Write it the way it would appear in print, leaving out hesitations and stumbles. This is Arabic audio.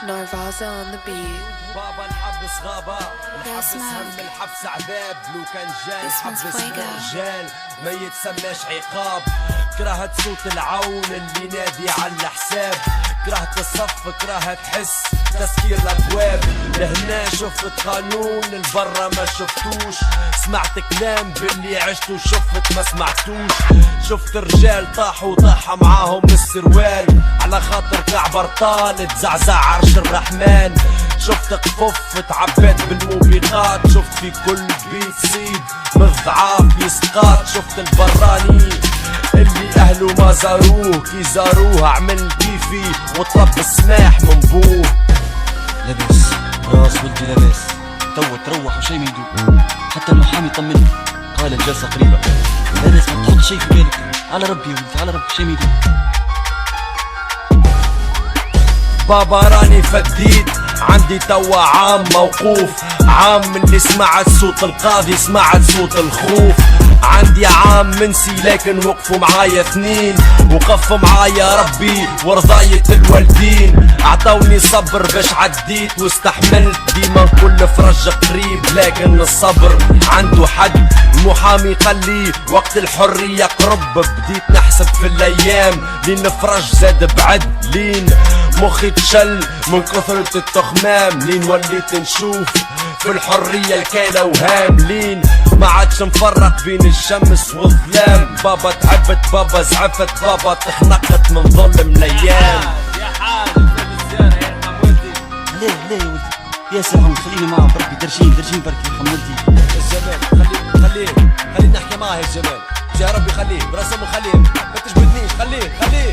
Narvaza on the beat. بابا الحبس غابة الحبس هم الحبس عذاب لو كان جان حبس رجال ما يتسماش عقاب. كرهت صوت العون اللي نادي على الحساب، كرهت الصف كرهت حس تسكير الابواب. لهنا شفت قانون البرا ما شفتوش، سمعت كلام باللي عشت وشفت ما سمعتوش. شفت رجال طاحوا طاحة معاهم السروال على خاطر كعب طال تزعزع عرش الرحمن. شفت قفف تعبت بالموبقات، شفت في كل بيت سيد من الضعاف يسقاط. شفت البراني اللي اهله ما زاروه، كي زاروه عمل كيفي وطلب السماح من بوه. لاباس راس ولدي لاباس، توا تروح وشي ما يدوب. حتى المحامي طمني قال الجلسة قريبة. لاباس ما تحط شي في بالك، على ربي يا ولدي على ربي شي ما يدوب. بابا راني فديت عندي توا عام موقوف، عام اللي سمعت صوت القاضي سمعت صوت الخوف. عندي عام منسي لكن وقفوا معايا اثنين، وقفوا معايا ربي ورضاية الوالدين. اعطوني صبر باش عديت واستحملت، ديما كل فرج قريب لكن الصبر عنده حد. المحامي قال لي وقت الحرية قرب، بديت نحسب في الايام لين الفرج زاد بعد. لين مخي تشل من كثرة التخمام، لين وليت نشوف في الحرية الكاينة وهام. لين ما عادش نفرق بين الشمس والظلام. بابا تعبت بابا زعفت بابا تخنقت من ظلم الايام. يا حاج الزيارة يرحم والدي. ليه يا ولدي يا سلام خليني معاه بربي درجين بركي يرحم والدي. الجمال خليه نحكي معاه. الجمال يا ربي خليه برسم خليه ما تجبدنيش خليه